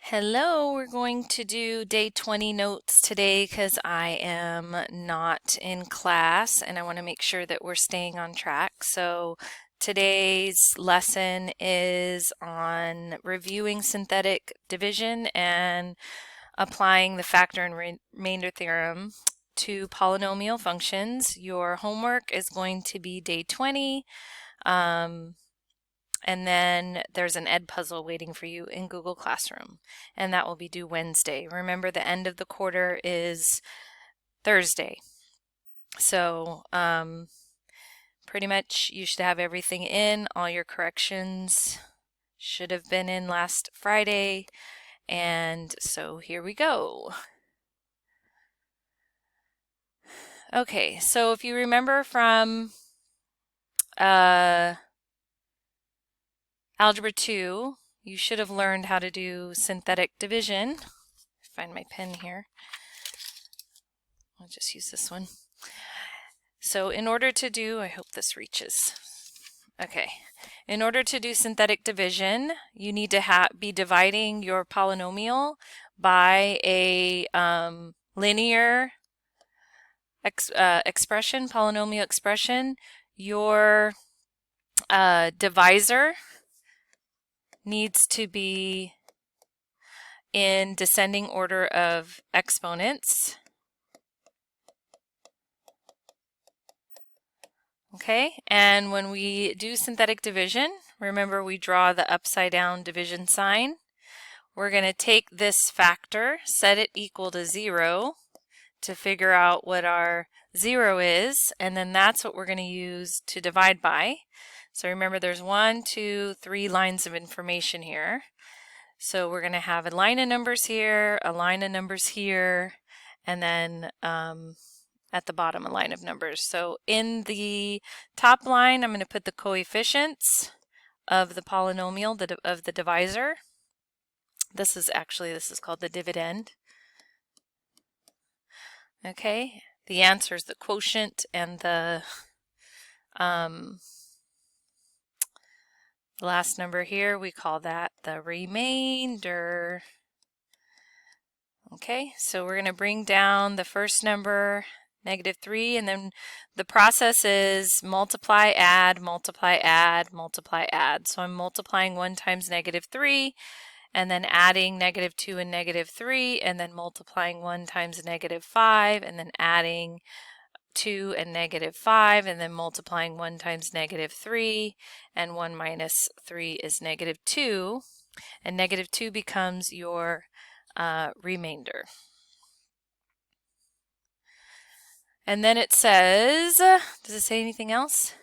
Hello, we're going to do day 20 notes today because I am not in class and I want to make sure that we're staying on track. So today's lesson is on reviewing synthetic division and applying the factor and remainder theorem to polynomial functions. Your homework is going to be day 20. And then there's an ed puzzle waiting for you in Google Classroom, and that will be due Wednesday. Remember, the end of the quarter is Thursday. So pretty much you should have everything in. All your corrections should have been in last Friday. And so here we go. Okay, so if you remember from Algebra 2, you should have learned how to do synthetic division. Find my pen here. I'll just use this one. So in order to do, I hope this reaches. Okay, in order to do synthetic division, you need to be dividing your polynomial by a linear expression, polynomial expression. Your divisor needs to be in descending order of exponents. Okay, and when we do synthetic division, remember we draw the upside down division sign. We're going to take this factor, set it equal to 0 to figure out what our 0 is, and then that's what we're going to use to divide by. So remember there's 1, 2, 3 lines of information here. So we're going to have a line of numbers here, a line of numbers here, and then at the bottom a line of numbers. So in the top line I'm going to put the coefficients of the polynomial, of the divisor. This is called the dividend. Okay, the answer is the quotient, and the last number here, we call that the remainder. Okay, so we're going to bring down the first number, -3, and then the process is multiply, add, multiply, add, multiply, add. So I'm multiplying 1 times -3, and then adding -2 and -3, and then multiplying 1 times -5, and then adding 2 and -5, and then multiplying 1 times -3, and 1 minus 3 is -2, and -2 becomes your remainder. And then it says, does it say anything else?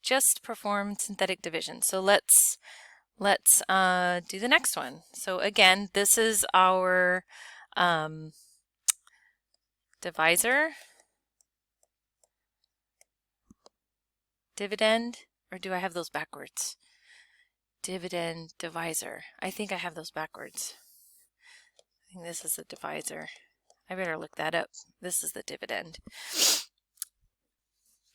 Just perform synthetic division. So let's do the next one. So again, this is our divisor, dividend, or do I have those backwards? Dividend, divisor. I think I have those backwards. I think this is the divisor. I better look that up. This is the dividend.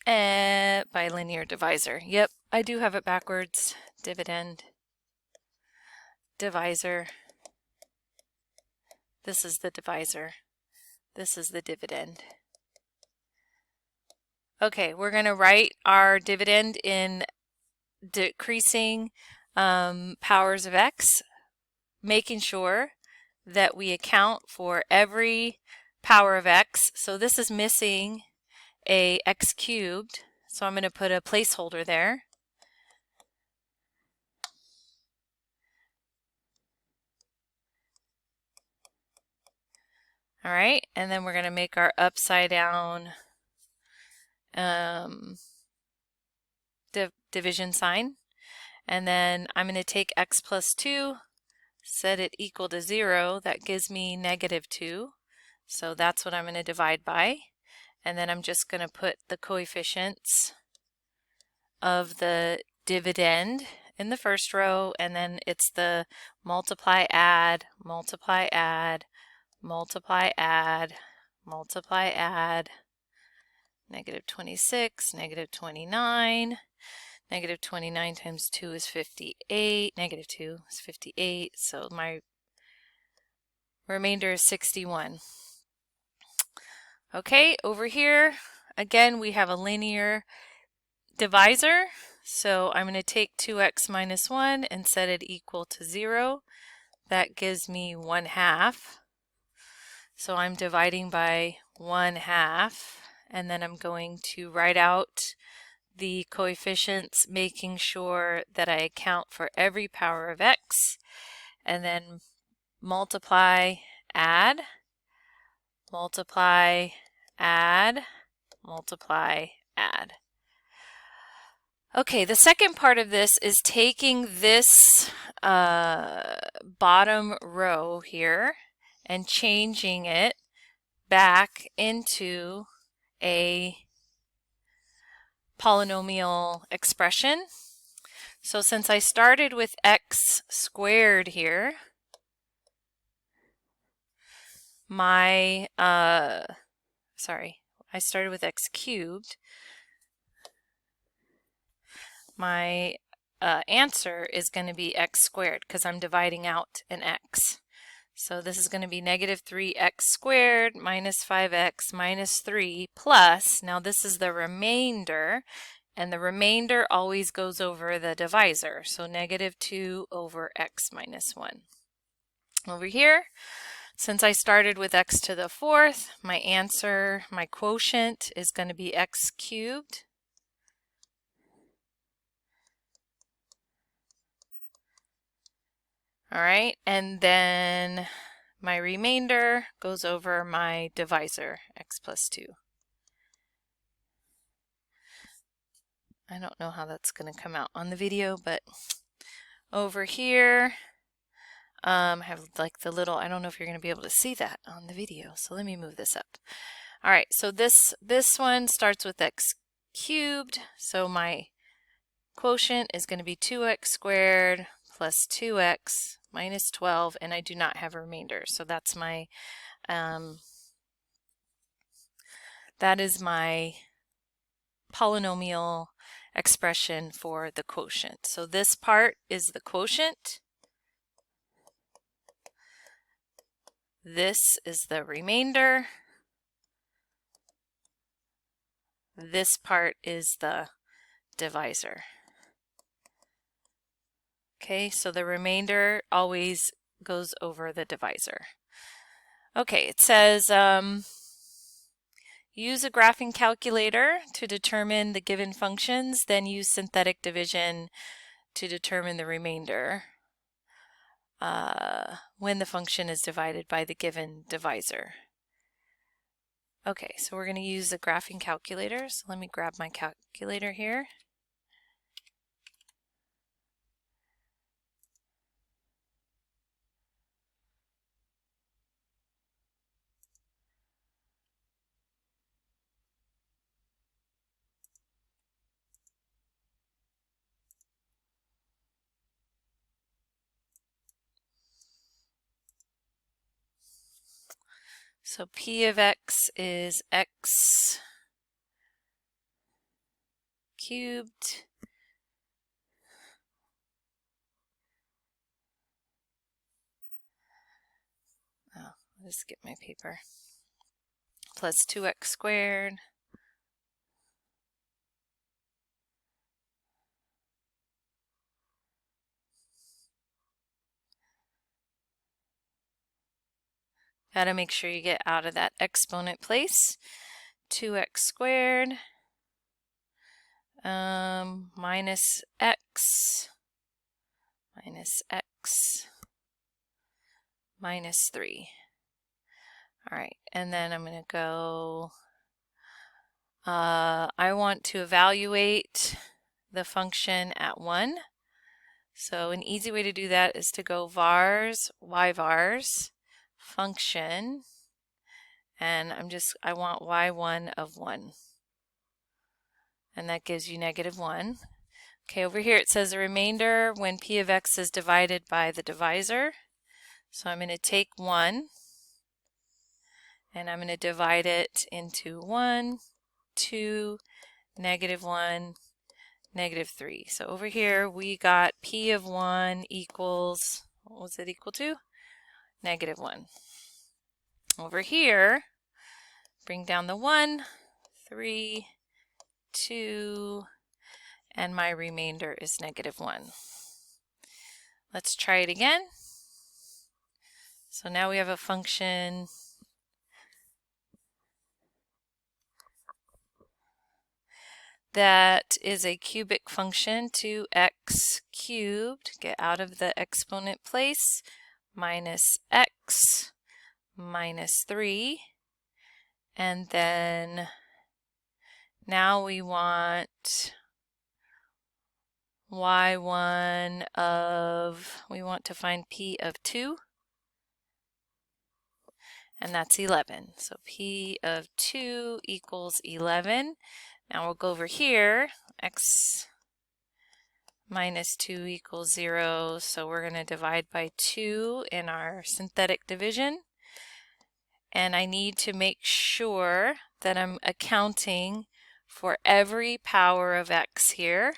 Bilinear divisor. Yep, I do have it backwards. Dividend, divisor. This is the divisor. This is the dividend. Okay, we're going to write our dividend in decreasing powers of x, making sure that we account for every power of x. So this is missing a x cubed, so I'm going to put a placeholder there. All right, and then we're going to make our upside down division sign. And then I'm going to take x plus 2, set it equal to 0. That gives me -2. So that's what I'm going to divide by. And then I'm just going to put the coefficients of the dividend in the first row, and then it's the multiply, add, multiply, add, multiply, add, multiply, add, -26, -29. Negative 29 times 2 is 58. Negative 2 is 58. So my remainder is 61. Okay, over here, again, we have a linear divisor. So I'm going to take 2x minus 1 and set it equal to 0. That gives me 1/2. So I'm dividing by 1/2. And then I'm going to write out the coefficients, making sure that I account for every power of x, and then multiply, add, multiply, add, multiply, add. Okay, the second part of this is taking this bottom row here and changing it back into a polynomial expression. So since I started with x squared here, I started with x cubed. My answer is going to be x squared because I'm dividing out an x. So this is going to be negative 3x squared minus 5x minus 3 plus, now this is the remainder, and the remainder always goes over the divisor. So negative 2 over x minus 1. Over here, since I started with x to the 4th, my answer, my quotient is going to be x cubed. All right, and then my remainder goes over my divisor, x plus 2. I don't know how that's going to come out on the video, but over here, I have like the little, I don't know if you're going to be able to see that on the video, so let me move this up. All right, so this one starts with x cubed, so my quotient is going to be 2x squared plus 2x minus 12, and I do not have a remainder, so that's my that is my polynomial expression for the quotient. So this part is the quotient. This is the remainder. This part is the divisor. Okay, so the remainder always goes over the divisor. Okay, it says use a graphing calculator to determine the given functions, then use synthetic division to determine the remainder when the function is divided by the given divisor. Okay, so we're going to use a graphing calculator. So let me grab my calculator here. So p of x is x cubed I'll just get my paper, plus 2x squared got to make sure you get out of that exponent place. 2x squared minus x minus 3. All right, and then I'm going to go, I want to evaluate the function at 1. So an easy way to do that is to go vars, y-vars, function, and I want y1 of 1. And that gives you negative 1. Okay, over here it says the remainder when p of x is divided by the divisor. So I'm going to take 1 and I'm going to divide it into 1, 2, negative 1, negative 3. So over here we got p of 1 equals, what was it equal to? Negative 1. Over here, bring down the 1, 3, 2, and my remainder is negative 1. Let's try it again. So now we have a function that is a cubic function, 2x cubed, get out of the exponent place, minus x minus 3. And then now we want y1 of, we want to find p of 2. And that's 11. So p of 2 equals 11. Now we'll go over here, x minus 2 equals 0, so we're going to divide by 2 in our synthetic division. And I need to make sure that I'm accounting for every power of x here,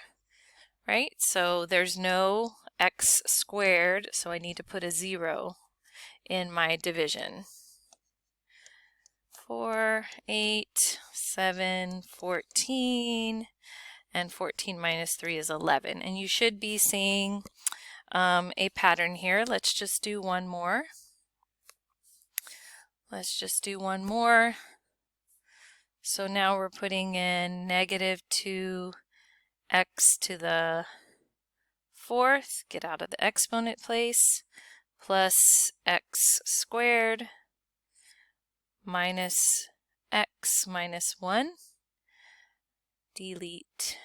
right? So there's no x squared, so I need to put a 0 in my division. 4, 8, 7, 14, and 14 minus 3 is 11. And you should be seeing a pattern here. Let's just do one more. So now we're putting in negative 2x to the 4th, get out of the exponent place, plus x squared minus x minus 1, delete.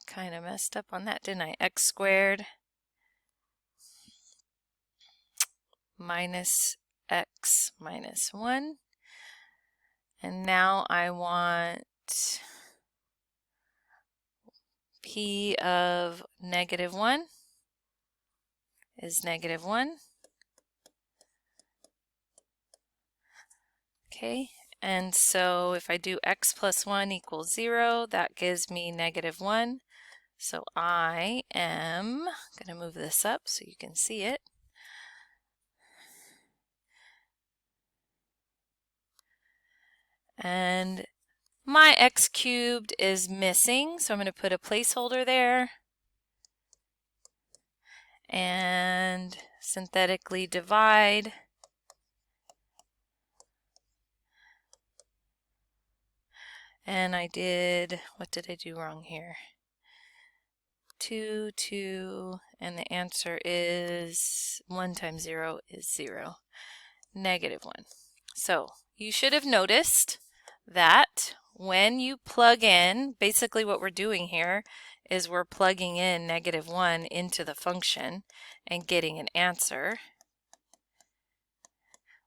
Kind of messed up on that, didn't I? X squared minus x minus 1. And now I want p of negative 1 is negative 1. Okay, and so if I do x plus 1 equals 0, that gives me negative 1. So I am going to move this up so you can see it. And my x cubed is missing, so I'm going to put a placeholder there and synthetically divide. And I did, what did I do wrong here? 2, 2, and the answer is 1 times 0 is 0, negative 1. So you should have noticed that when you plug in, basically what we're doing here is we're plugging in negative 1 into the function and getting an answer.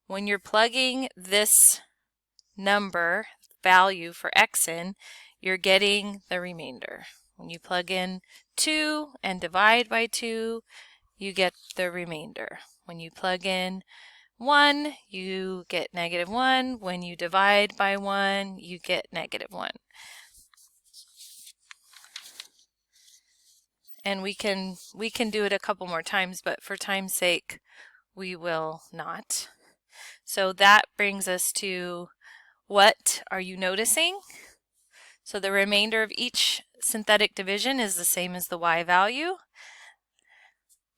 When you're plugging this number value for x in, you're getting the remainder. When you plug in 2 and divide by 2, you get the remainder. When you plug in 1, you get negative 1. When you divide by 1, you get negative 1. And we can do it a couple more times, but for time's sake, we will not. So that brings us to, what are you noticing? So the remainder of each synthetic division is the same as the y value.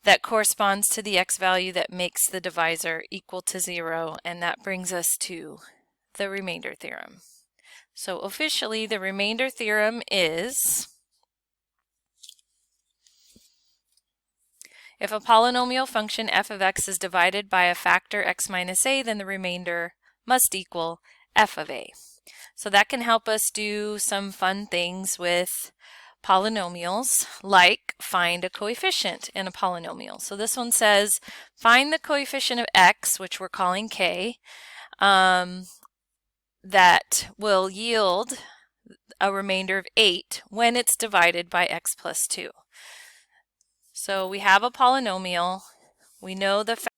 That corresponds to the x value that makes the divisor equal to 0, and that brings us to the remainder theorem. So officially, the remainder theorem is, if a polynomial function f of x is divided by a factor x minus a, then the remainder must equal f of a. So that can help us do some fun things with polynomials, like find a coefficient in a polynomial. So this one says find the coefficient of x, which we're calling k, that will yield a remainder of 8 when it's divided by x plus 2. So we have a polynomial. We know the